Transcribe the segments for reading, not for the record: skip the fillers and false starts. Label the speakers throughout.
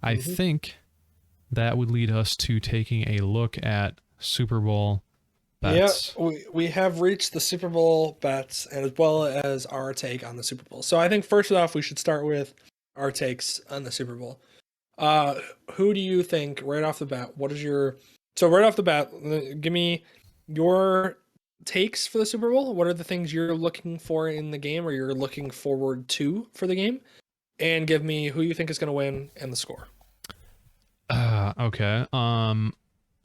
Speaker 1: I think that would lead us to taking a look at Super Bowl
Speaker 2: Yeah,
Speaker 1: bets.
Speaker 2: we have reached the Super Bowl bets and as well as our take on the Super Bowl. So I think first off, we should start with our takes on the Super Bowl. Who do you think right off the bat? So right off the bat, give me your takes for the Super Bowl. What are the things you're looking for in the game or you're looking forward to for the game? And give me who you think is going to win and the score.
Speaker 1: Okay.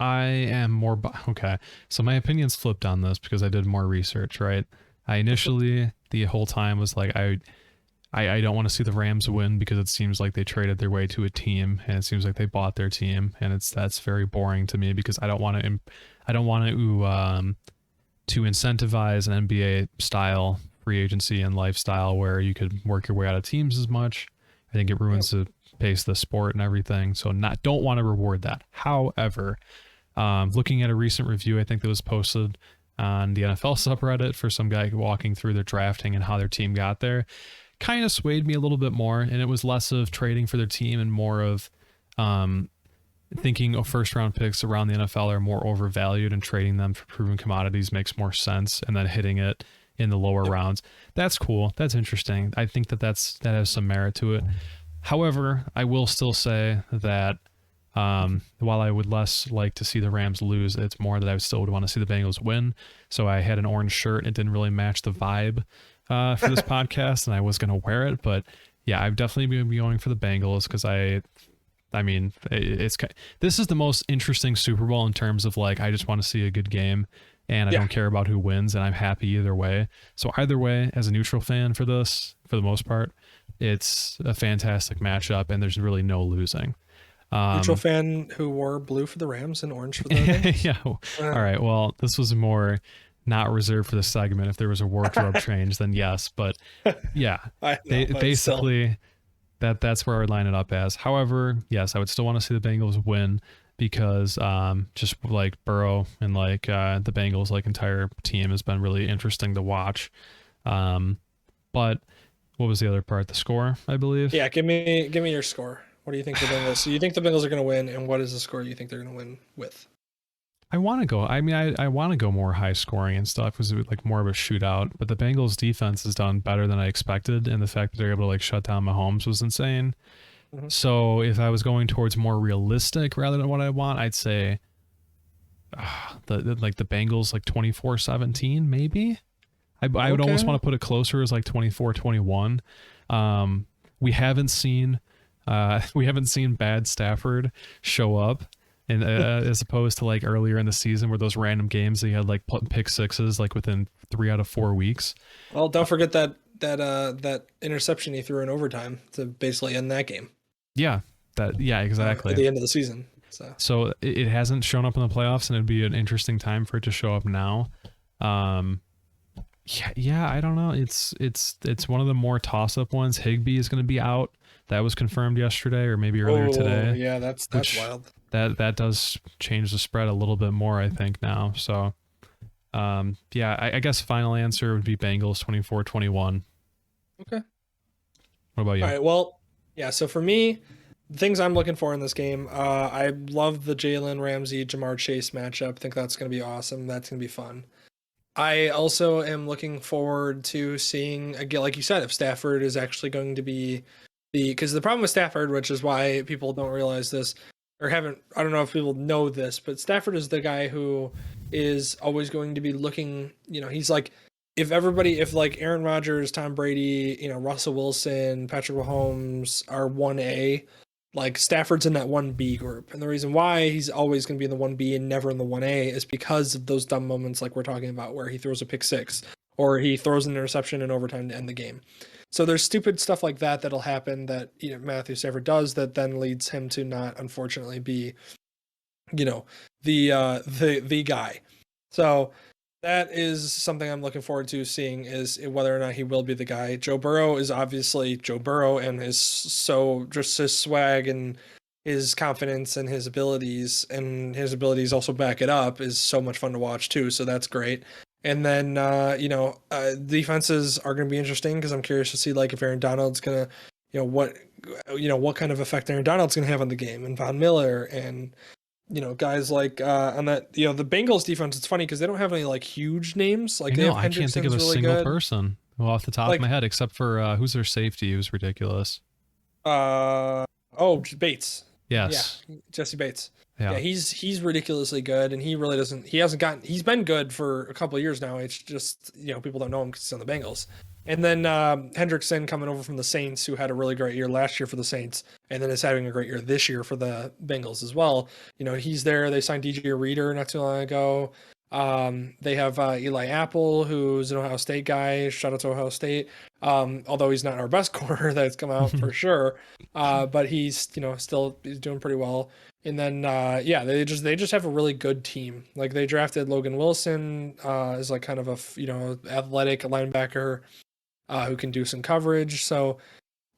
Speaker 1: I am more okay. So my opinion's flipped on this because I did more research, right? I initially the whole time was like I don't want to see the Rams win because it seems like they traded their way to a team and it seems like they bought their team and that's very boring to me because I don't want to incentivize an NBA style free agency and lifestyle where you could work your way out of teams as much. I think it ruins the pace of the sport and everything. So don't want to reward that. However, looking at a recent review, I think that was posted on the NFL subreddit for some guy walking through their drafting and how their team got there, kind of swayed me a little bit more. And it was less of trading for their team and more of thinking of first round picks around the NFL are more overvalued and trading them for proven commodities makes more sense. And then hitting it in the lower rounds. That's cool. That's interesting. I think that has some merit to it. However, I will still say that while I would less like to see the Rams lose, it's more that I still would want to see the Bengals win. So I had an orange shirt. It didn't really match the vibe for this podcast, and I was going to wear it. But yeah, I've definitely been going for the Bengals because this is the most interesting Super Bowl in terms of like I just want to see a good game, and I don't care about who wins, and I'm happy either way. So either way, as a neutral fan for this, for the most part, it's a fantastic matchup, and there's really no losing.
Speaker 2: Neutral fan who wore blue for the Rams and orange for the Bengals.
Speaker 1: Yeah. All right. Well, this was more not reserved for the segment. If there was a wardrobe change, then yes. But yeah, basically that's where I would line it up as. However, yes, I would still want to see the Bengals win because just like Burrow and like the Bengals like entire team has been really interesting to watch. But what was the other part? The score, I believe.
Speaker 2: Yeah, give me your score. What do you think the Bengals? So you think the Bengals are going to win, and what is the score you think they're going to win with?
Speaker 1: I want to go. I mean, I want to go more high scoring and stuff because it was like more of a shootout. But the Bengals defense has done better than I expected, and the fact that they're able to like shut down Mahomes was insane. Mm-hmm. So if I was going towards more realistic rather than what I want, I'd say the Bengals like 24-17 maybe. I would almost want to put it closer as like 24-21. We haven't seen bad Stafford show up, and as opposed to like earlier in the season where those random games he had like pick sixes like within 3 out of 4 weeks.
Speaker 2: Well, don't forget that interception he threw in overtime to basically end that game.
Speaker 1: Yeah, exactly.
Speaker 2: At the end of the season.
Speaker 1: So it hasn't shown up in the playoffs, and it'd be an interesting time for it to show up now. Yeah, I don't know. It's one of the more toss-up ones. Higbee is going to be out. That was confirmed yesterday or maybe earlier today.
Speaker 2: Yeah, that's wild.
Speaker 1: That does change the spread a little bit more, I think, now. So, yeah, I guess final answer would be Bengals 24-21.
Speaker 2: Okay.
Speaker 1: What about you?
Speaker 2: All right, well, yeah, so for me, the things I'm looking for in this game, I love the Jalen Ramsey, Jamar Chase matchup. I think that's going to be awesome. That's going to be fun. I also am looking forward to seeing, again, like you said, if Stafford is actually going to be because the problem with Stafford, which is why people don't realize this or I don't know if people know this, but Stafford is the guy who is always going to be looking, he's like, if like Aaron Rodgers, Tom Brady, Russell Wilson, Patrick Mahomes are 1A, like Stafford's in that 1B group. And the reason why he's always going to be in the 1B and never in the 1A is because of those dumb moments like we're talking about where he throws a pick six or he throws an interception in overtime to end the game. So there's stupid stuff like that that'll happen that Matthew Stafford does that then leads him to not unfortunately be the guy. So that is something I'm looking forward to seeing is whether or not he will be the guy. Joe Burrow is obviously Joe Burrow and his swag and his confidence and his abilities also back it up is so much fun to watch too. So that's great. And then, defenses are going to be interesting because I'm curious to see like if Aaron Donald's going to, what what kind of effect Aaron Donald's going to have on the game, and Von Miller, and guys like on that, the Bengals defense. It's funny because they don't have any like huge names. Like
Speaker 1: I
Speaker 2: they
Speaker 1: know,
Speaker 2: have
Speaker 1: I can't think of a
Speaker 2: really
Speaker 1: single
Speaker 2: good.
Speaker 1: person off the top
Speaker 2: Like
Speaker 1: of my head except for who's their safety, who's ridiculous.
Speaker 2: Bates. Yeah,
Speaker 1: Yes.
Speaker 2: Jesse Bates. Yeah,
Speaker 1: Yeah.
Speaker 2: he's ridiculously good, and he hasn't gotten. He's been good for a couple of years now. It's just people don't know him because he's on the Bengals. And then Hendrickson coming over from the Saints, who had a really great year last year for the Saints, and then is having a great year this year for the Bengals as well. He's there. They signed DJ Reader not too long ago. They have Eli Apple, who's an Ohio State guy. Shout out to Ohio State. Although he's not our best corner that's come out for sure. But he's still he's doing pretty well. And then they just have a really good team. Like they drafted Logan Wilson as like kind of a athletic linebacker who can do some coverage. So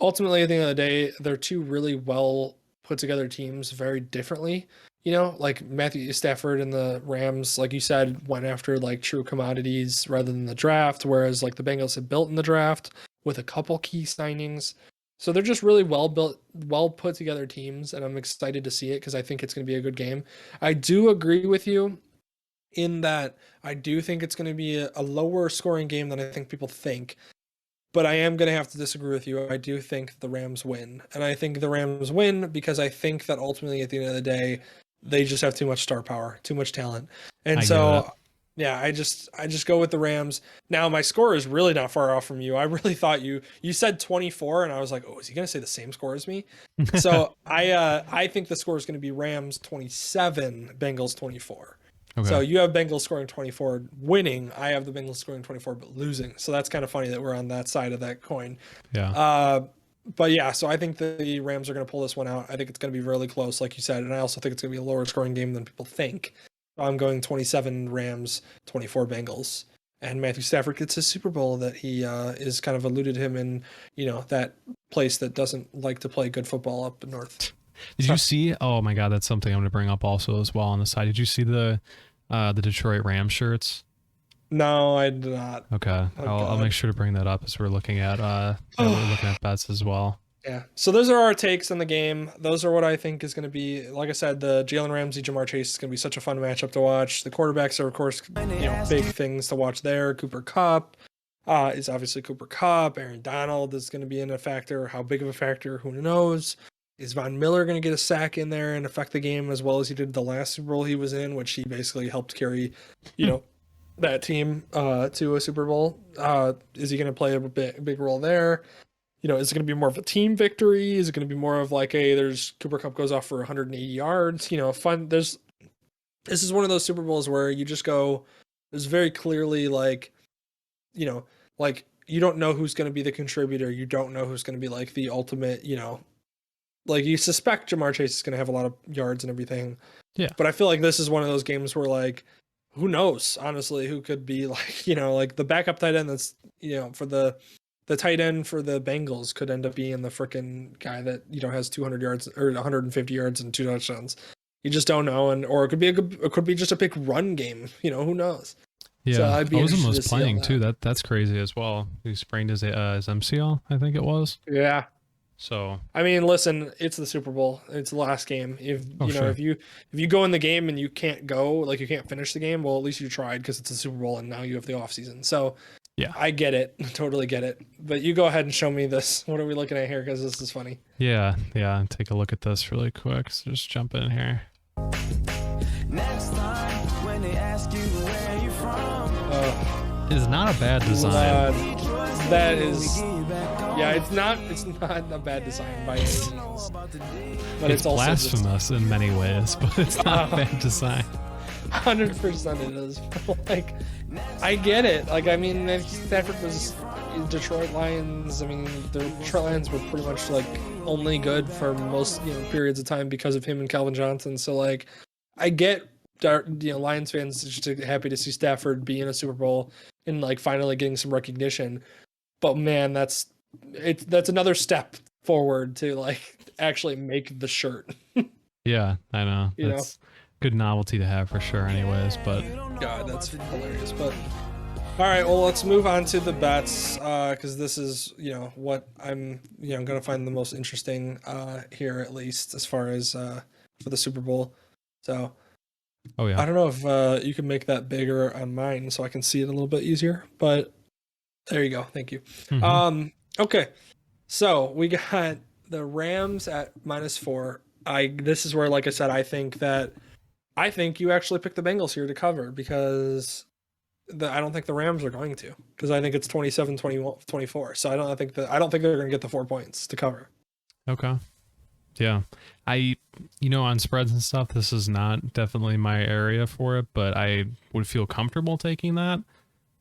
Speaker 2: ultimately, at the end of the day, they're two really well put together teams, very differently. Like Matthew Stafford and the Rams, like you said, went after like true commodities rather than the draft, whereas like the Bengals had built in the draft with a couple key signings. So they're just really well built, well put together teams, and I'm excited to see it because I think it's going to be a good game. I do agree with you in that I do think it's going to be a lower scoring game than I think people think. But I am going to have to disagree with you. I do think the Rams win. And I think the Rams win because I think that ultimately at the end of the day, they just have too much star power, too much talent. And so, yeah, I just go with the Rams. Now, my score is really not far off from you. I really thought you said 24, and I was like, oh, is he going to say the same score as me? So I think the score is going to be Rams 27, Bengals 24. Okay. So you have Bengals scoring 24 winning. I have the Bengals scoring 24 but losing. So that's kind of funny that we're on that side of that coin.
Speaker 1: Yeah.
Speaker 2: But yeah, so I think the Rams are going to pull this one out. I think it's going to be really close, like you said. And I also think it's going to be a lower scoring game than people think. I'm going 27 Rams, 24 Bengals. And Matthew Stafford gets his Super Bowl that he is kind of alluded him in, that place that doesn't like to play good football up north.
Speaker 1: Did you see? Oh my God, that's something I'm going to bring up also as well on the side. Did you see the Detroit Ram shirts?
Speaker 2: No, I did not.
Speaker 1: Okay, I'll make sure to bring that up as we're looking at we're looking at bets as well.
Speaker 2: Yeah. So those are our takes on the game. Those are what I think is going to be. Like I said, the Jalen Ramsey, Jamar Chase is going to be such a fun matchup to watch. The quarterbacks are, of course, big things to watch there. Cooper Kupp is obviously Cooper Kupp. Aaron Donald is going to be in a factor. How big of a factor? Who knows? Is Von Miller going to get a sack in there and affect the game as well as he did the last Super Bowl he was in, which he basically helped carry, that team to a Super Bowl? Is he going to play a big role there? Is it going to be more of a team victory? Is it going to be more of like, hey, there's Cooper Kupp goes off for 180 yards? Fun. This is one of those Super Bowls where you just go, there's very clearly like you don't know who's going to be the contributor. You don't know who's going to be like the ultimate, like you suspect Jamar Chase is going to have a lot of yards and everything.
Speaker 1: Yeah.
Speaker 2: But I feel like this is one of those games where like, who knows, honestly, who could be like, like the backup tight end that's, for the tight end for the Bengals could end up being the freaking guy that, has 200 yards or 150 yards and 2 touchdowns. You just don't know. Or it could be just a big run game. Who knows?
Speaker 1: Yeah.
Speaker 2: So
Speaker 1: Ozum was playing too. That's crazy as well. He sprained his MCL, I think it was.
Speaker 2: Yeah.
Speaker 1: So
Speaker 2: I mean, listen, it's the Super Bowl. It's the last game. If you go in the game and you can't go, like you can't finish the game, well, at least you tried because it's a Super Bowl and now you have the off season. So
Speaker 1: yeah,
Speaker 2: I get it, totally get it. But you go ahead and show me this. What are we looking at here? Because this is funny.
Speaker 1: Yeah. Take a look at this really quick. So just jump in here.
Speaker 3: Next time when they ask you where you're from,
Speaker 1: it's not a bad design.
Speaker 2: That is. Yeah, it's not a bad design by any means. But it's also
Speaker 1: blasphemous in many ways, but it's not a bad design.
Speaker 2: 100% it is. Like, I get it. Like, I mean, Stafford was Detroit Lions. I mean, the Detroit Lions were pretty much like only good for most periods of time because of him and Calvin Johnson. So like, I get Lions fans just happy to see Stafford be in a Super Bowl and like finally getting some recognition. But man, that's another step forward to like actually make the shirt.
Speaker 1: Yeah, I know. That's good novelty to have for sure anyways, but
Speaker 2: God, that's hilarious. But All right, well, let's move on to the bets because this is, what I'm, going to find the most interesting here, at least as far as for the Super Bowl. So
Speaker 1: Oh yeah.
Speaker 2: I don't know if you can make that bigger on mine so I can see it a little bit easier, but there you go. Thank you.
Speaker 1: Mhm.
Speaker 2: Okay, so we got the Rams at -4. This is where, like I said, I think you actually picked the Bengals here to cover because I don't think the Rams are going to because I think it's 27-24. So I don't think they're going to get the 4 points to cover.
Speaker 1: Okay. Yeah. On spreads and stuff, this is not definitely my area for it, but I would feel comfortable taking that.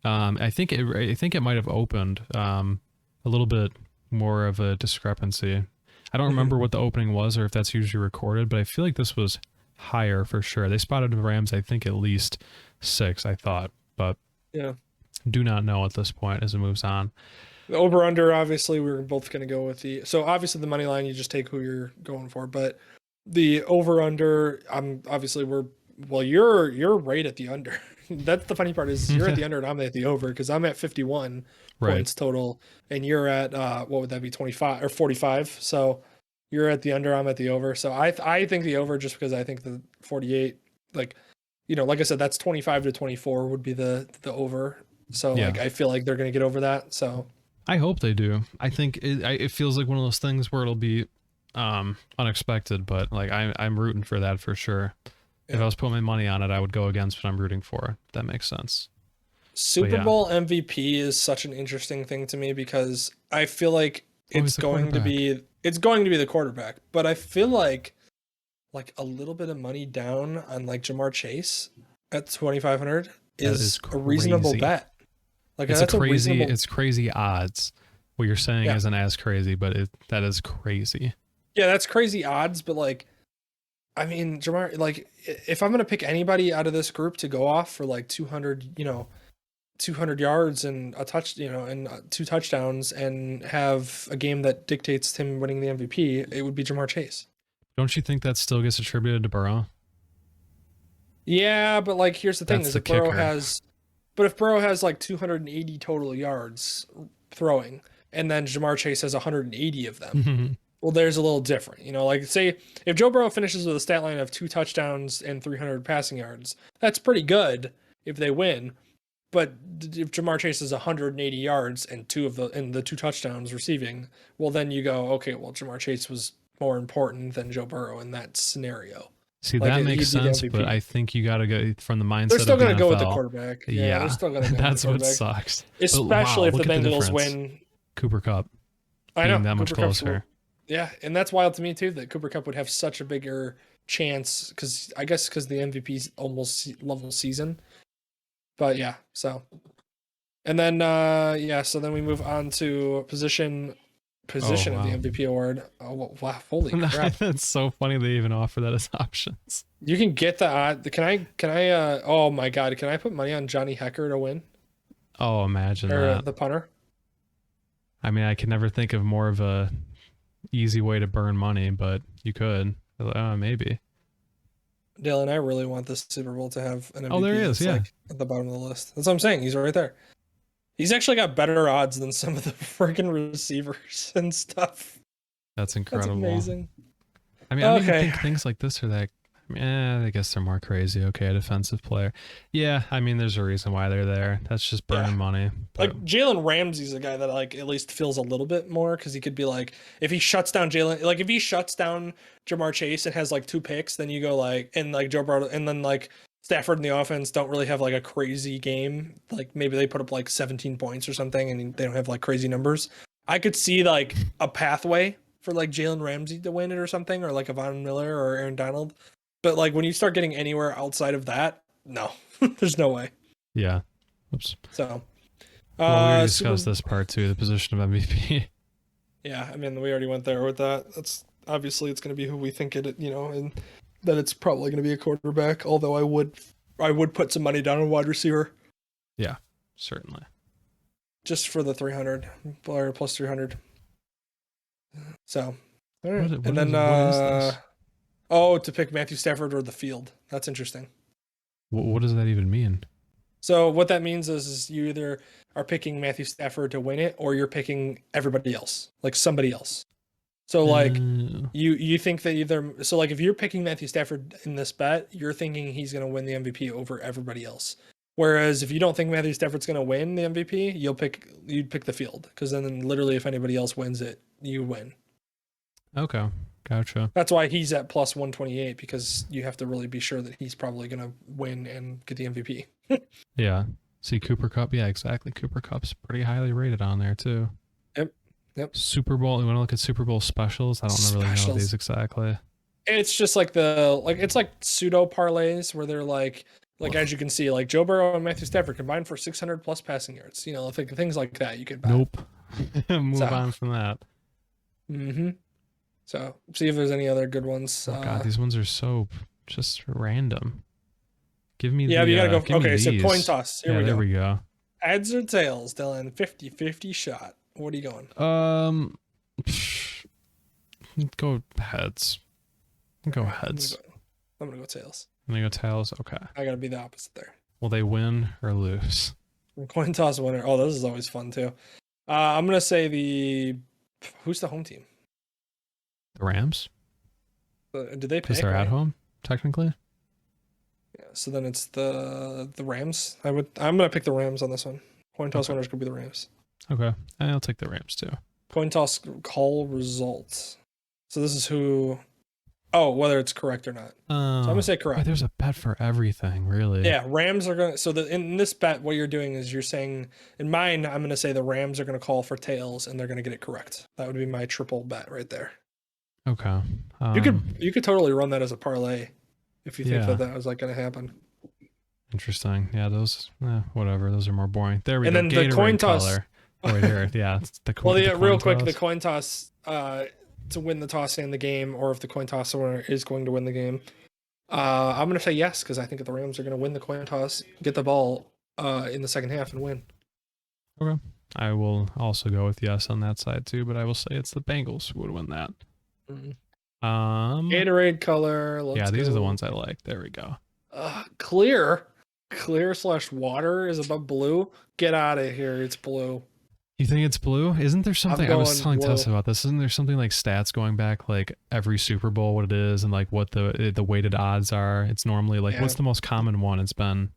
Speaker 1: I think it might have opened a little bit more of a discrepancy. I don't remember what the opening was or if that's usually recorded, but I feel like this was higher for sure. They spotted the Rams, I think at least 6, I thought, but
Speaker 2: Yeah.
Speaker 1: do not know at this point as it moves on.
Speaker 2: The over under, obviously, we're both going to go with so obviously the money line, you just take who you're going for, but the over under, you're right at the under. That's the funny part is you're at the under and I'm at the over because I'm at 51 points total and you're at what would that be, 25 or 45? So you're at the under, I'm at the over. So I think the over just because I think the 48, like I said, that's 25-24 would be the over. So
Speaker 1: Yeah.
Speaker 2: I feel like they're going to get over that. So
Speaker 1: I hope they do. I think it feels like one of those things where it'll be unexpected, but like I'm rooting for that for sure.
Speaker 2: Yeah.
Speaker 1: If I was putting my money on it, I would go against what I'm rooting for. If that makes sense.
Speaker 2: Super Bowl MVP is such an interesting thing to me because I feel like it's going to be the quarterback, but I feel like a little bit of money down on like Jamar Chase at 2,500 is a reasonable bet. Like
Speaker 1: it's it's crazy odds. What you're saying isn't as crazy, but that is crazy.
Speaker 2: Yeah, that's crazy odds, but like, I mean, Jamar, like if I'm gonna pick anybody out of this group to go off for like 200 yards and a touch, and 2 touchdowns and have a game that dictates him winning the MVP, it would be Jamar Chase.
Speaker 1: Don't you think that still gets attributed to Burrow?
Speaker 2: Yeah, but like here's the thing:
Speaker 1: That's
Speaker 2: is if Burrow has like 280 total yards throwing, and then Jamar Chase has 180 of them, well, there's a little different. Like say if Joe Burrow finishes with a stat line of 2 touchdowns and 300 passing yards, that's pretty good if they win. But if Jamar Chase has 180 yards and the 2 touchdowns receiving, well, then you go, okay, well, Jamar Chase was more important than Joe Burrow in that scenario.
Speaker 1: See, that makes sense, but I think you got to go from the mindset.
Speaker 2: They're still
Speaker 1: going
Speaker 2: to go with the quarterback. Yeah, they're still going to go
Speaker 1: that's
Speaker 2: with the
Speaker 1: what sucks.
Speaker 2: Especially if the Bengals win.
Speaker 1: Cooper Kupp.
Speaker 2: I know.
Speaker 1: That much closer.
Speaker 2: Yeah, and that's wild to me too that Cooper Kupp would have such a bigger chance because the MVP's almost level season. But yeah, so. And then so then we move on to position of the MVP award. Oh wow, holy crap.
Speaker 1: It's so funny they even offer that as options.
Speaker 2: You can get the odd. Can I oh my god, can I put money on Johnny Hecker to win?
Speaker 1: Oh, imagine
Speaker 2: that. The punter.
Speaker 1: I mean, I can never think of more of a easy way to burn money, but you could. Maybe.
Speaker 2: Dylan, I really want this Super Bowl to have an MVP.
Speaker 1: Oh, there he is, yeah.
Speaker 2: Like at the bottom of the list. That's what I'm saying. He's right there. He's actually got better odds than some of the freaking receivers and stuff.
Speaker 1: That's incredible.
Speaker 2: That's amazing.
Speaker 1: I mean, I don't even think things like this are that. I guess they're more crazy. Okay, a defensive player. Yeah, I mean, there's a reason why they're there. That's just burning money. But.
Speaker 2: Like Jalen Ramsey's a guy that like at least feels a little bit more because he could be like if he shuts down Jamar Chase and has like 2 picks, then you go like and like Joe Burrow and then like Stafford and the offense don't really have like a crazy game. Like maybe they put up like 17 points or something and they don't have like crazy numbers. I could see like a pathway for like Jalen Ramsey to win it or something, or like a Von Miller or Aaron Donald. But like when you start getting anywhere outside of that, no, there's no way.
Speaker 1: Yeah. Oops.
Speaker 2: So,
Speaker 1: we already discussed this part too, the position of MVP.
Speaker 2: Yeah, I mean, we already went there with that. That's obviously it's going to be who we think it, and that it's probably going to be a quarterback. Although I would put some money down on wide receiver.
Speaker 1: Yeah, certainly.
Speaker 2: Just for the 300 or plus 300. So, all right.
Speaker 1: And then
Speaker 2: to pick Matthew Stafford or the field. That's interesting.
Speaker 1: What does that even mean?
Speaker 2: So what that means is you either are picking Matthew Stafford to win it, or you're picking everybody else, like somebody else. So like you think that either, so like if you're picking Matthew Stafford in this bet, you're thinking he's going to win the MVP over everybody else. Whereas if you don't think Matthew Stafford's going to win the MVP, you'd pick the field, because then literally if anybody else wins it, you win.
Speaker 1: Okay, gotcha.
Speaker 2: That's why he's at plus 128, because you have to really be sure that he's probably going to win and get the MVP.
Speaker 1: Yeah. See, Cooper Cup. Yeah, exactly. Cooper Cup's pretty highly rated on there too.
Speaker 2: Yep.
Speaker 1: Super Bowl. You want to look at Super Bowl specials? I don't really know these exactly.
Speaker 2: It's just like it's like pseudo parlays where they're like as you can see, like Joe Burrow and Matthew Stafford combined for 600 plus passing yards. You know, things like that you could buy.
Speaker 1: Nope. Move on from that.
Speaker 2: Mm-hmm. So see if there's any other good ones.
Speaker 1: Oh God, these ones are so just random. Give me
Speaker 2: you gotta go. Okay, so coin toss. Here we go.
Speaker 1: There we go.
Speaker 2: Heads or tails, Dylan? 50-50 shot. What are you going?
Speaker 1: Go heads. Go heads.
Speaker 2: I'm gonna go tails.
Speaker 1: I'm gonna go tails. Okay.
Speaker 2: I gotta be the opposite there.
Speaker 1: Will they win or lose?
Speaker 2: Coin toss winner. Oh, this is always fun too. I'm gonna say who's the home team?
Speaker 1: The Rams.
Speaker 2: Did they pick?
Speaker 1: Because they're at home, technically.
Speaker 2: Yeah. So then it's the Rams. I'm gonna pick the Rams on this one. Coin toss winner's gonna be the Rams.
Speaker 1: Okay, I'll take the Rams too.
Speaker 2: Coin toss call results. So this is who. Oh, whether it's correct or not. So I'm gonna say correct.
Speaker 1: Boy, there's a bet for everything, really.
Speaker 2: Yeah, Rams are gonna. So in this bet, what you're doing is you're saying. In mine, I'm gonna say the Rams are gonna call for tails, and they're gonna get it correct. That would be my triple bet right there.
Speaker 1: Okay.
Speaker 2: You could totally run that as a parlay, if you think that was like gonna happen.
Speaker 1: Interesting. Yeah, those. Whatever. Those are more boring. There we
Speaker 2: go. And then
Speaker 1: Gatorade
Speaker 2: the coin toss.
Speaker 1: Color. Right here. Yeah. The coin,
Speaker 2: well, real quick, the coin toss. To win the toss and the game, or if the coin toss winner is going to win the game. I'm going to say yes, because I think the Rams are going to win the coin toss, get the ball in the second half, and win.
Speaker 1: Okay. I will also go with yes on that side too, but I will say it's the Bengals who would win that.
Speaker 2: Mm-hmm. Gatorade color.
Speaker 1: These are the ones I like. There we go.
Speaker 2: Clear / water is above blue. Get out of here. It's blue.
Speaker 1: You think it's blue? Isn't there something? I was telling Tessa about this. Isn't there something like stats going back like every Super Bowl, what it is, and like what the weighted odds are? It's normally like what's the most common one? It's been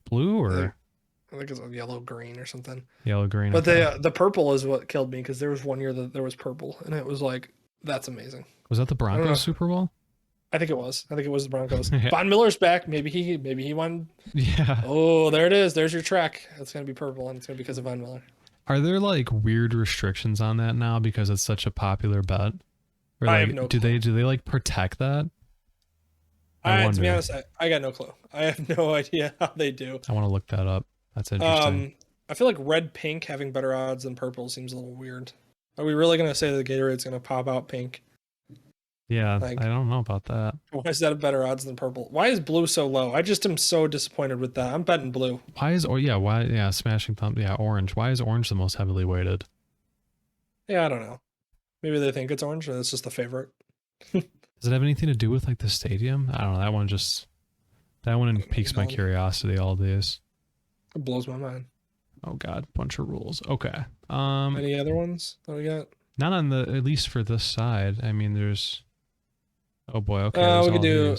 Speaker 1: blue, or
Speaker 2: I think it's a yellow green or something.
Speaker 1: Yellow green.
Speaker 2: But the purple is what killed me, because there was one year that there was purple, and it was like, that's amazing.
Speaker 1: Was that the Broncos Super Bowl?
Speaker 2: I think it was. I think it was the Broncos. Von Miller's back. Maybe he won.
Speaker 1: Yeah.
Speaker 2: Oh, there it is. There's your track. It's gonna be purple, and it's gonna be because of Von Miller.
Speaker 1: Are there like weird restrictions on that now because it's such a popular bet? Or, like,
Speaker 2: I have no clue.
Speaker 1: Do they like protect that?
Speaker 2: To be honest, I got no clue. I have no idea how they do.
Speaker 1: I want to look that up. That's interesting.
Speaker 2: I feel like red pink having better odds than purple seems a little weird. Are we really gonna say that Gatorade's gonna pop out pink?
Speaker 1: Yeah, I don't know about that.
Speaker 2: Why is that a better odds than purple? Why is blue so low? I just am so disappointed with that. I'm betting blue.
Speaker 1: Smashing thumb. Yeah, orange. Why is orange the most heavily weighted?
Speaker 2: Yeah, I don't know. Maybe they think it's orange, or that's just the favorite.
Speaker 1: Does it have anything to do with like the stadium? I don't know. That one piques my curiosity all these.
Speaker 2: It blows my mind.
Speaker 1: Oh God, bunch of rules. Okay.
Speaker 2: Any other ones that we got?
Speaker 1: Not on at least for this side. I mean, there's. Oh boy, okay.
Speaker 2: We could do.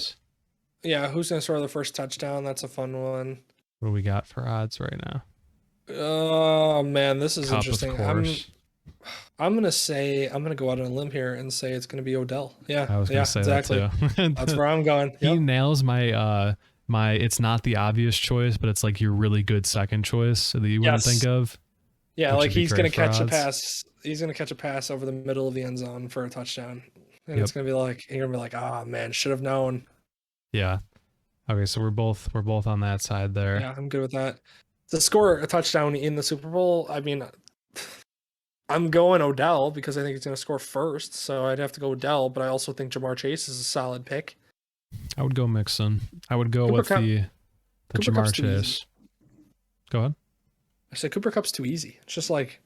Speaker 2: Yeah, who's gonna score the first touchdown? That's a fun one.
Speaker 1: What do we got for odds right now?
Speaker 2: Oh man, this is interesting. I'm gonna go out on a limb here and say it's gonna be Odell. Yeah,
Speaker 1: I was gonna say exactly.
Speaker 2: That too. That's where I'm going.
Speaker 1: Yep. He nails my it's not the obvious choice, but it's like your really good second choice that you wouldn't think of.
Speaker 2: Yeah, like he's gonna catch a pass. He's gonna catch a pass over the middle of the end zone for a touchdown. And it's gonna be like you're gonna be like, oh man, should have known.
Speaker 1: Yeah. Okay, so we're both on that side there.
Speaker 2: Yeah, I'm good with that. To score a touchdown in the Super Bowl, I mean, I'm going Odell because I think he's gonna score first, so I'd have to go Odell. But I also think Jamar Chase is a solid pick.
Speaker 1: I would go Mixon. I would go with the Jamar Chase. Go ahead.
Speaker 2: I said Cooper Kupp's too easy. It's just like.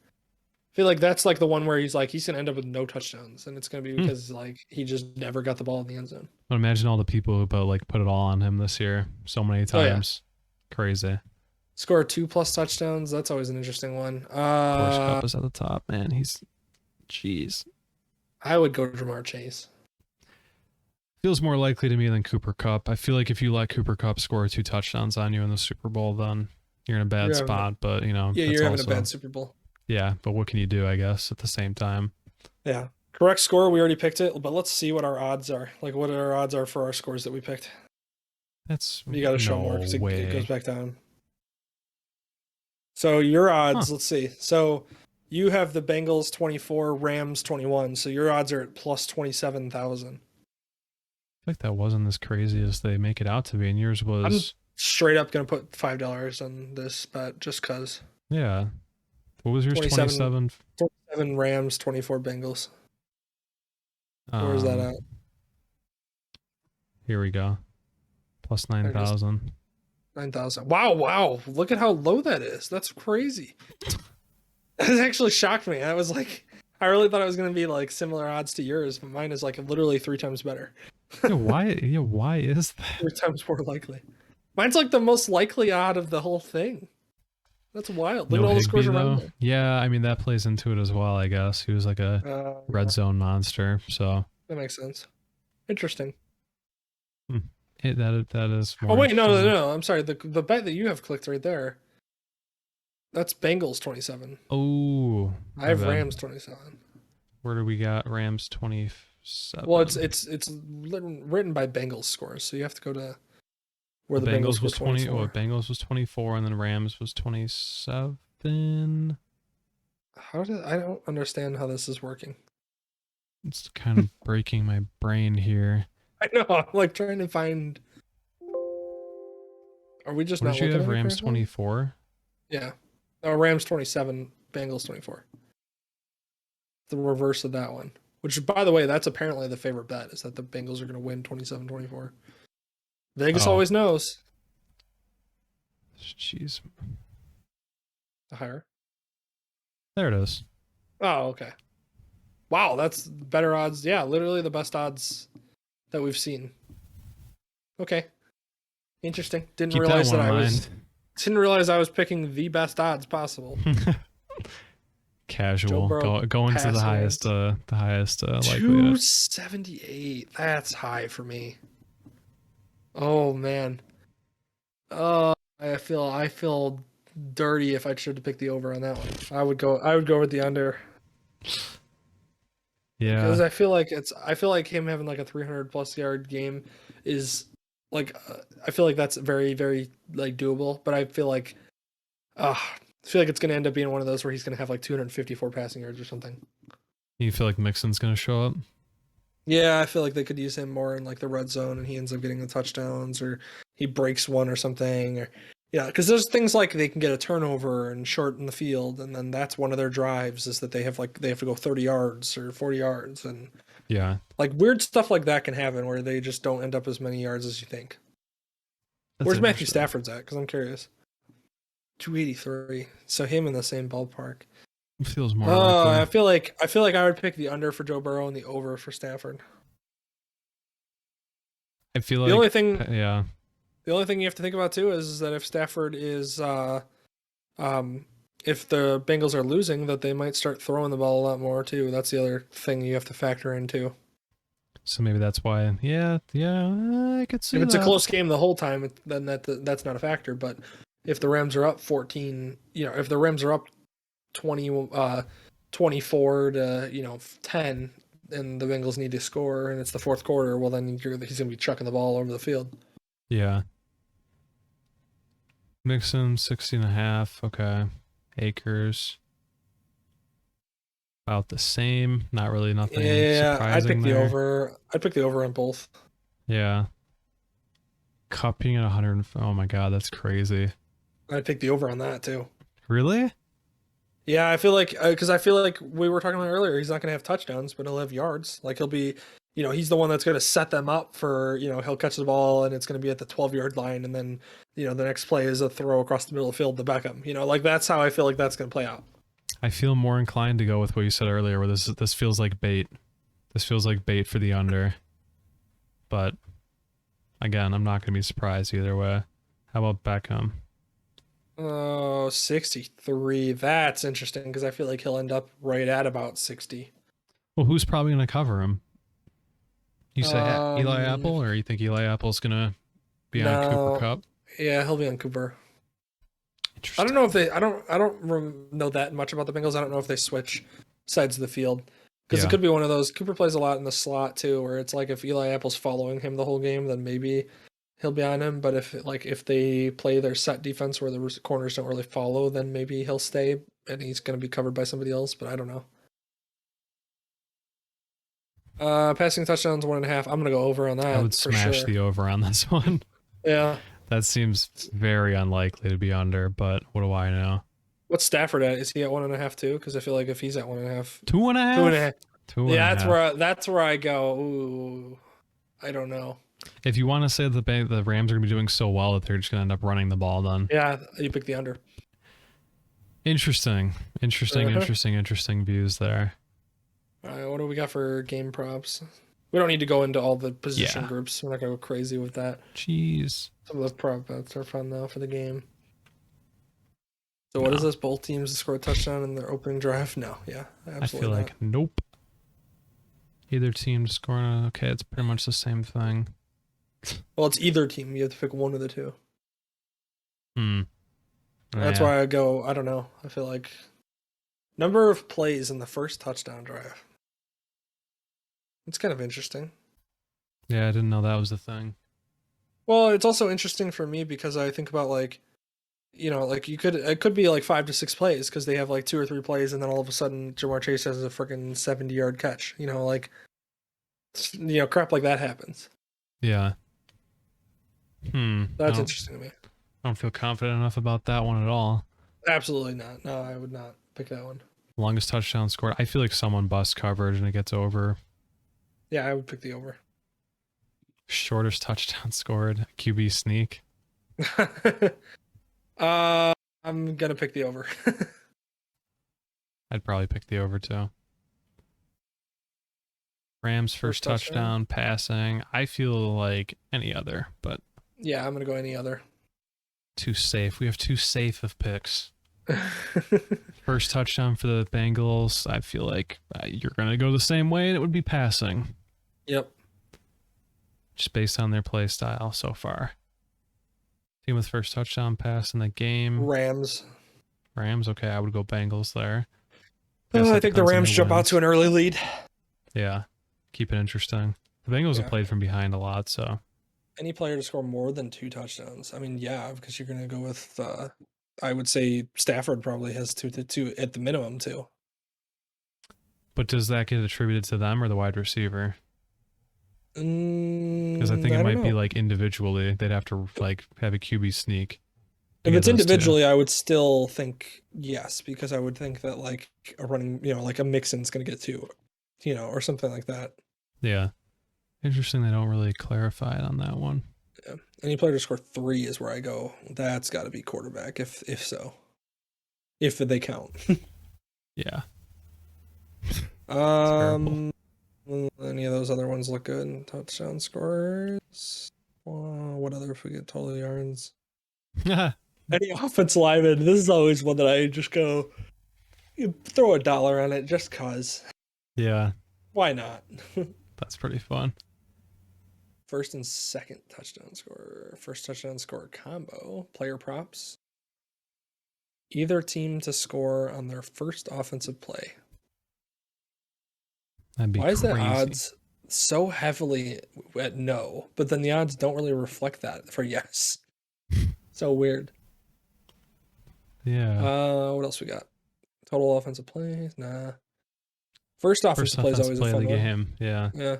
Speaker 2: I feel like that's like the one where he's gonna end up with no touchdowns, and it's gonna be because like he just never got the ball in the end zone.
Speaker 1: But imagine all the people who put it all on him this year so many times.
Speaker 2: Oh, yeah.
Speaker 1: Crazy.
Speaker 2: Score 2+ touchdowns. That's always an interesting one.
Speaker 1: Of course, Cup is at the top, man. Jeez.
Speaker 2: I would go to Jamar Chase.
Speaker 1: Feels more likely to me than Cooper Cup. I feel like if you let Cooper Cup score 2 touchdowns on you in the Super Bowl, then you're in a bad spot. But you know,
Speaker 2: yeah, you're having a bad Super Bowl.
Speaker 1: Yeah, but what can you do? I guess at the same time.
Speaker 2: Yeah, correct score. We already picked it, but let's see what our odds are. Like, what our odds are for our scores that we picked.
Speaker 1: That's
Speaker 2: you got to show more because it goes back down. So your odds, let's see. So you have the Bengals 24, Rams 21. So your odds are at plus 27,000.
Speaker 1: I think that wasn't as crazy as they make it out to be. And yours was.
Speaker 2: I'm straight up gonna put $5 on this bet just cause.
Speaker 1: Yeah. What was yours? 27.
Speaker 2: 27 Rams, 24 Bengals. Where's that at?
Speaker 1: Here we go. Plus 9,000.
Speaker 2: 9,000. Wow. Look at how low that is. That's crazy. That actually shocked me. I was like, I really thought it was going to be like similar odds to yours, but mine is like literally 3 times better.
Speaker 1: Why is that?
Speaker 2: 3 times more likely. Mine's like the most likely odd of the whole thing. That's wild. Look at all the scores around there.
Speaker 1: Yeah, I mean, that plays into it as well, I guess. He was like a red zone monster, so.
Speaker 2: That makes sense. Interesting.
Speaker 1: That is more.
Speaker 2: Oh, wait, no. I'm sorry. The bet that you have clicked right there, that's Bengals 27.
Speaker 1: Oh.
Speaker 2: I have Rams 27.
Speaker 1: Where do we got Rams 27?
Speaker 2: Well, it's written by Bengals scores, so you have to go to where the Bengals
Speaker 1: was
Speaker 2: 20.
Speaker 1: Oh, Bengals was 24, and then Rams was 27.
Speaker 2: I don't understand how this is working.
Speaker 1: It's kind of breaking my brain here.
Speaker 2: I know. I'm like trying to find. Are we just
Speaker 1: what
Speaker 2: not
Speaker 1: did you
Speaker 2: looking
Speaker 1: have?
Speaker 2: at
Speaker 1: Rams 24.
Speaker 2: Yeah. No, Rams 27, Bengals 24. The reverse of that one. Which, by the way, that's apparently the favorite bet, is that the Bengals are going to win 27-24. Vegas always knows.
Speaker 1: Jeez.
Speaker 2: The higher.
Speaker 1: There it is.
Speaker 2: Oh, okay. Wow, that's better odds. Yeah, literally the best odds that we've seen. Okay. Interesting. Didn't realize I was picking the best odds possible.
Speaker 1: Casual. Going to the highest likelihood.
Speaker 2: 278. That's high for me. Oh man. I feel dirty if I should have picked the over on that one. I would go with the under.
Speaker 1: Yeah.
Speaker 2: Because I feel like him having like a 300+ yard game is like I feel like that's very, very like doable, but I feel like it's gonna end up being one of those where he's gonna have like 254 passing yards or something.
Speaker 1: You feel like Mixon's gonna show up?
Speaker 2: Yeah, I feel like they could use him more in like the red zone, and he ends up getting the touchdowns, or he breaks one or something, or because there's things like they can get a turnover and shorten the field, and then that's one of their drives is that they have to go 30 yards or 40 yards, and like weird stuff like that can happen where they just don't end up as many yards as you think. Where's Matthew Stafford's at? Because I'm curious. 283. So him in the same ballpark.
Speaker 1: It feels more.
Speaker 2: I feel like I would pick the under for Joe Burrow and the over for Stafford.
Speaker 1: I feel like
Speaker 2: the only thing you have to think about too is that if Stafford is if the Bengals are losing, that they might start throwing the ball a lot more too. That's the other thing you have to factor in too.
Speaker 1: So maybe that's why. I could see.
Speaker 2: If it's a close game the whole time, then that's not a factor. But if the Rams are up 14, if the Rams are up 24 to 10, and the Bengals need to score, and it's the fourth quarter, well then he's gonna be chucking the ball over the field.
Speaker 1: Yeah. Mixon 60.5. Okay. Akers about the same. Not really nothing.
Speaker 2: Yeah, I'd pick
Speaker 1: there.
Speaker 2: the over. I'd pick the over on both.
Speaker 1: Yeah. Cupping at 100. Oh my god, that's crazy.
Speaker 2: I'd pick the over on that too.
Speaker 1: Really?
Speaker 2: Yeah, I feel like because I feel like we were talking about earlier, he's not going to have touchdowns, but he'll have yards. Like he'll be, he's the one that's going to set them up for, he'll catch the ball and it's going to be at the 12-yard line, and then, the next play is a throw across the middle of the field to Beckham. Like that's how I feel like that's going to play out.
Speaker 1: I feel more inclined to go with what you said earlier, where this feels like bait. This feels like bait for the under. But again, I'm not going to be surprised either way. How about Beckham?
Speaker 2: Oh, 63. That's interesting because I feel like he'll end up right at about 60.
Speaker 1: Well, who's probably going to cover him? You say Eli
Speaker 2: Um,
Speaker 1: Apple, or you think Eli Apple's going to be on Cooper
Speaker 2: no.
Speaker 1: Cup?
Speaker 2: Yeah, he'll be on Cooper. I don't
Speaker 1: Interesting.
Speaker 2: know if they. I don't know that much about the Bengals. I don't know if they switch sides of the field because
Speaker 1: Yeah.
Speaker 2: it could be one of those. Cooper plays a lot in the slot too, where it's like if Eli Apple's following him the whole game, then maybe he'll be on him. But if they play their set defense where the corners don't really follow, then maybe he'll stay and he's going to be covered by somebody else. But I don't know. Passing touchdowns 1.5. I'm gonna go over on that.
Speaker 1: I would
Speaker 2: for
Speaker 1: smash
Speaker 2: sure.
Speaker 1: the over on this one.
Speaker 2: Yeah.
Speaker 1: That seems very unlikely to be under, but what do I know?
Speaker 2: What's Stafford at? Is he at 1.5 too? Because I feel like if he's at 1.5,
Speaker 1: 2.5?
Speaker 2: 2.5.
Speaker 1: Two and
Speaker 2: Yeah,
Speaker 1: a
Speaker 2: that's
Speaker 1: half.
Speaker 2: that's where I go. Ooh, I don't know.
Speaker 1: If you want to say that the Rams are going to be doing so well that they're just going to end up running the ball, then
Speaker 2: Yeah, you pick the under.
Speaker 1: interesting views there.
Speaker 2: All right, what do we got for game props? We don't need to go into all the position
Speaker 1: Yeah.
Speaker 2: groups. We're not gonna go crazy with that.
Speaker 1: Jeez.
Speaker 2: Some of the prop bets are fun though for the game. So what is
Speaker 1: No.
Speaker 2: this? Both teams score a touchdown in their opening drive? No, yeah, absolutely
Speaker 1: I feel
Speaker 2: not.
Speaker 1: like nope. Either team scoring. Okay, it's pretty much the same thing.
Speaker 2: Well, it's either team. You have to pick one of the two. That's
Speaker 1: Yeah.
Speaker 2: why I go. I don't know. I feel like number of plays in the first touchdown drive. It's kind of interesting.
Speaker 1: Yeah, I didn't know that was the thing.
Speaker 2: Well, it's also interesting for me because I think about like, like it could be like 5 to 6 plays because they have like 2 or 3 plays and then all of a sudden Jamar Chase has a freaking 70-yard catch. Crap like that happens.
Speaker 1: Yeah.
Speaker 2: That's interesting to me.
Speaker 1: I don't feel confident enough about that one at all.
Speaker 2: Absolutely not. No, I would not pick that one.
Speaker 1: Longest touchdown scored. I feel like someone busts coverage and it gets over.
Speaker 2: Yeah, I would pick the over.
Speaker 1: Shortest touchdown scored. QB sneak.
Speaker 2: I'm gonna pick the over.
Speaker 1: I'd probably pick the over too. Rams first touchdown passing. I feel like any other, but
Speaker 2: Yeah, I'm gonna go any other.
Speaker 1: too safe. We have too safe of picks. First touchdown for the Bengals. I feel like you're going to go the same way, and it would be passing.
Speaker 2: Yep.
Speaker 1: Just based on their play style so far. Team with first touchdown pass in the game.
Speaker 2: Rams.
Speaker 1: Okay, I would go Bengals there.
Speaker 2: I think the Rams jump out to an early lead.
Speaker 1: Yeah, keep it interesting. The Bengals have played from behind a lot, so.
Speaker 2: Any player to score more than 2 touchdowns. I mean, yeah, because you're going to go with, I would say Stafford probably has two at the minimum too.
Speaker 1: But does that get attributed to them or the wide receiver? Because I think it might be like individually. They'd have to like have a QB sneak.
Speaker 2: If it's individually, I would still think yes, because I would think that like a running, like a Mixon's going to get 2, or something like that.
Speaker 1: Yeah. Interesting they don't really clarify it on that one.
Speaker 2: Yeah. Any player to score 3 is where I go. That's got to be quarterback, if so. If they count.
Speaker 1: Yeah.
Speaker 2: Any of those other ones look good? Touchdown scores. What other if we get total yards? Any offense lineman. This is always one that I just go, you throw $1 on it just cause.
Speaker 1: Yeah.
Speaker 2: Why not?
Speaker 1: That's pretty fun.
Speaker 2: First and second touchdown score. First touchdown score combo. Player props. Either team to score on their first offensive play.
Speaker 1: That'd be
Speaker 2: Why is the
Speaker 1: crazy.
Speaker 2: odds so heavily at no, but then the odds don't really reflect that for yes? So weird.
Speaker 1: Yeah.
Speaker 2: What else we got? Total offensive plays? Nah. First offensive play is always a fun one.
Speaker 1: Game. Yeah.
Speaker 2: Yeah.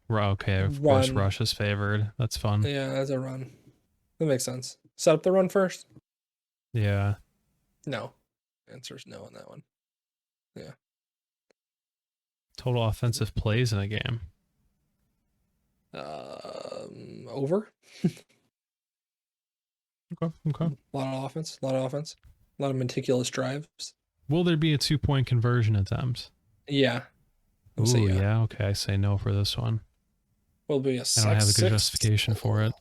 Speaker 1: Okay, of course Rush is favored. That's fun.
Speaker 2: Yeah, as a run. That makes sense. Set up the run first?
Speaker 1: Yeah.
Speaker 2: No. Answer is no on that one. Yeah.
Speaker 1: Total offensive plays in a game.
Speaker 2: Over.
Speaker 1: Okay.
Speaker 2: A lot of offense. A lot of meticulous drives.
Speaker 1: Will there be a 2-point conversion attempt?
Speaker 2: Yeah.
Speaker 1: Ooh, yeah. Okay, I say no for this one.
Speaker 2: Will there be
Speaker 1: I don't have a good justification for it.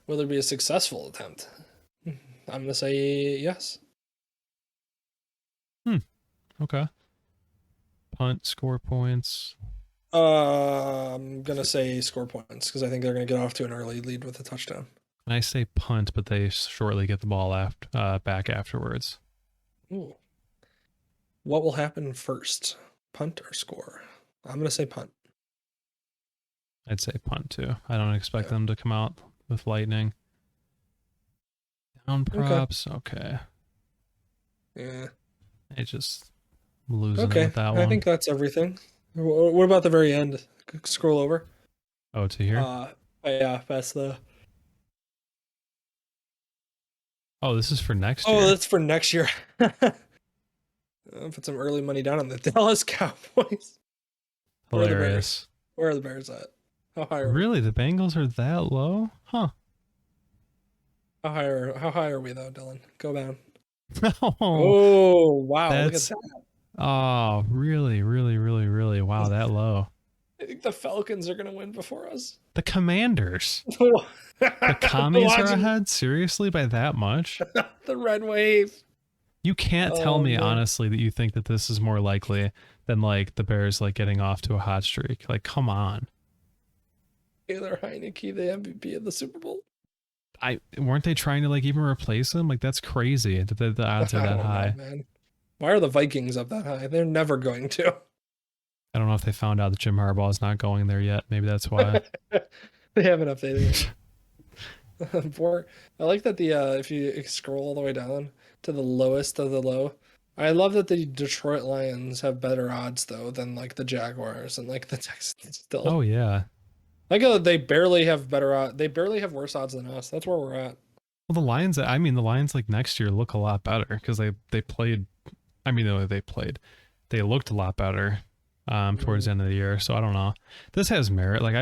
Speaker 2: Will there be a successful attempt? I'm gonna say yes.
Speaker 1: Okay. Punt, score points.
Speaker 2: I'm gonna say score points because I think they're gonna get off to an early lead with a touchdown.
Speaker 1: And I say punt, but they shortly get the ball back afterwards.
Speaker 2: Ooh. What will happen first? Punt or score? I'm gonna say punt.
Speaker 1: I'd say punt too. I don't expect them to come out with lightning. Down props. Okay.
Speaker 2: Yeah.
Speaker 1: I just losing it with that one.
Speaker 2: I think that's everything. What about the very end? Scroll over.
Speaker 1: Oh, to here?
Speaker 2: Yeah, that's the...
Speaker 1: Oh, this is for next year.
Speaker 2: Oh, that's for next year. Put some early money down on the Dallas Cowboys.
Speaker 1: Hilarious.
Speaker 2: Where are the Bears at? How high are
Speaker 1: Really? The Bengals are that low? Huh.
Speaker 2: How high are we though, Dylan? Go down.
Speaker 1: Oh,
Speaker 2: wow. Look at that.
Speaker 1: Oh, really, really, really, really. Wow, that low.
Speaker 2: I think the Falcons are gonna win before us.
Speaker 1: The Commanders. The Commies are ahead? Seriously, by that much?
Speaker 2: The Red Wave. You
Speaker 1: can't tell me, honestly, that you think that this is more likely than, like, the Bears, like, getting off to a hot streak. Like, come on.
Speaker 2: Taylor Heineke, the MVP of the Super Bowl.
Speaker 1: Weren't they trying to, like, even replace him? Like, that's crazy that the odds are that high.
Speaker 2: Know, man. Why are the Vikings up that high? They're never going to.
Speaker 1: I don't know if they found out that Jim Harbaugh is not going there yet. Maybe that's why.
Speaker 2: They haven't updated it. I like that if you scroll all the way down to the lowest of the low, I love that the Detroit Lions have better odds though than like the Jaguars and like the Texans still.
Speaker 1: Oh yeah.
Speaker 2: Like they barely have better odds. They barely have worse odds than us. That's where we're at.
Speaker 1: Well, the Lions like next year look a lot better because they played. I mean, they looked a lot better towards the end of the year. So I don't know. This has merit. Like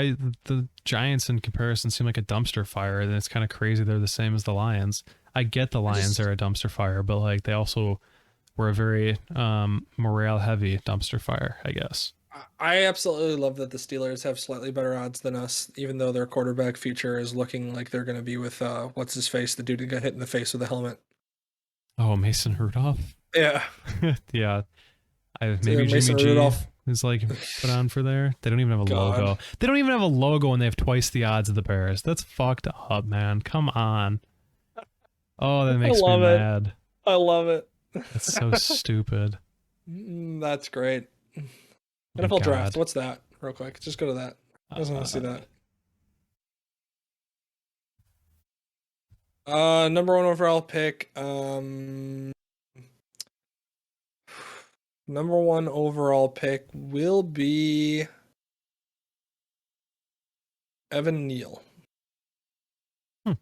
Speaker 1: the Giants in comparison seem like a dumpster fire, and it's kind of crazy they're the same as the Lions. I get the Lions are a dumpster fire, but like they also were a very morale heavy dumpster fire, I guess.
Speaker 2: I absolutely love that the Steelers have slightly better odds than us, even though their quarterback future is looking like they're going to be with what's his face, the dude who got hit in the face with a helmet.
Speaker 1: Oh, Mason Rudolph.
Speaker 2: Yeah.
Speaker 1: Yeah. Maybe Jimmy G Rudolph is like put on for there. They don't even have a logo. They don't even have a logo, and they have twice the odds of the Bears. That's fucked up, man. Come on. Oh, that makes me mad.
Speaker 2: I love it.
Speaker 1: That's so stupid.
Speaker 2: That's great. NFL draft. What's that? Real quick. Just go to that. I just want to see that. Number one overall pick. Number one overall pick will be Evan Neal. There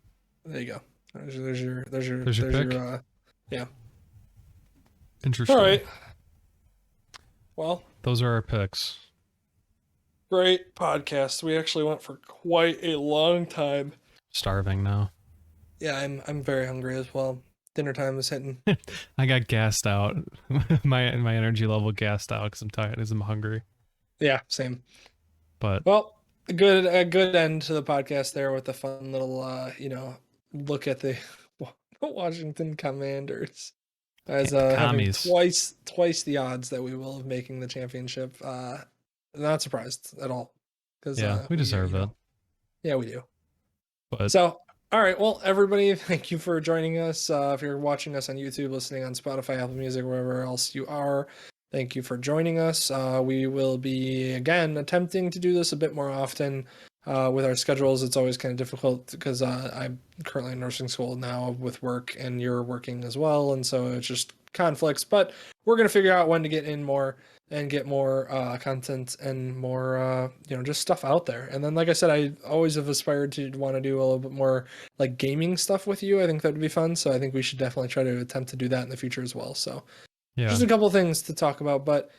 Speaker 2: you go. There's your pick. Yeah.
Speaker 1: Interesting.
Speaker 2: All right. Well,
Speaker 1: those are our picks.
Speaker 2: Great podcast. We actually went for quite a long time.
Speaker 1: Starving now.
Speaker 2: Yeah, I'm very hungry as well. Dinner time is hitting.
Speaker 1: I got gassed out. my energy level gassed out because I'm tired, because I'm hungry.
Speaker 2: Yeah, same.
Speaker 1: But
Speaker 2: well, a good end to the podcast there with a fun little look at the Washington Commanders as having twice the odds that we will of making the championship. Not surprised at all, because
Speaker 1: we deserve it.
Speaker 2: Yeah, we do.
Speaker 1: But
Speaker 2: so. All right. Well, everybody, thank you for joining us. If you're watching us on YouTube, listening on Spotify, Apple Music, wherever else you are, thank you for joining us. We will be, again, attempting to do this a bit more often with our schedules. It's always kind of difficult because I'm currently in nursing school now with work, and you're working as well. And so it's just conflicts. But we're going to figure out when to get in more and get more content and more, just stuff out there. And then, like I said, I always have aspired to want to do a little bit more like gaming stuff with you. I think that would be fun. So I think we should definitely try to attempt to do that in the future as well. So just a couple of things to talk about, but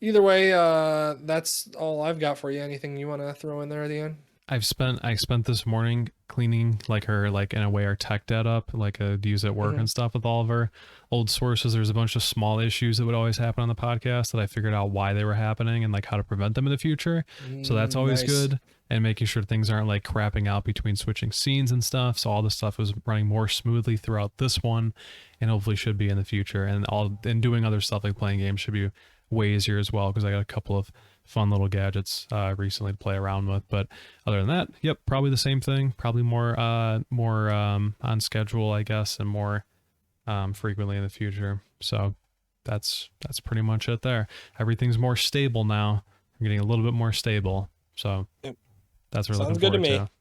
Speaker 2: either way, that's all I've got for you. Anything you want to throw in there at the end?
Speaker 1: I spent this morning cleaning in a way our tech debt up, to use at work and stuff with all of our old sources. There's a bunch of small issues that would always happen on the podcast that I figured out why they were happening and how to prevent them in the future. So that's always good. and making sure things aren't like crapping out between switching scenes and stuff. So all this stuff was running more smoothly throughout this one, and hopefully should be in the future. And doing other stuff like playing games should be way easier as well, because I got a couple of fun little gadgets recently to play around with. But other than that, yep, probably the same thing. Probably more on schedule, I guess, and more frequently in the future. So that's pretty much it there. Everything's more stable now. I'm getting a little bit more stable. So
Speaker 2: Yep.
Speaker 1: that's what we're
Speaker 2: Sounds
Speaker 1: looking
Speaker 2: good to
Speaker 1: forward
Speaker 2: me.
Speaker 1: to.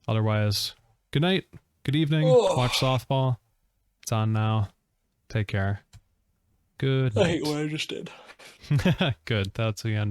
Speaker 1: Otherwise, good night, good evening.
Speaker 2: Oh.
Speaker 1: Watch softball. It's on now. Take care. Good
Speaker 2: I
Speaker 1: night.
Speaker 2: hate what I just did.
Speaker 1: Good. That's the end.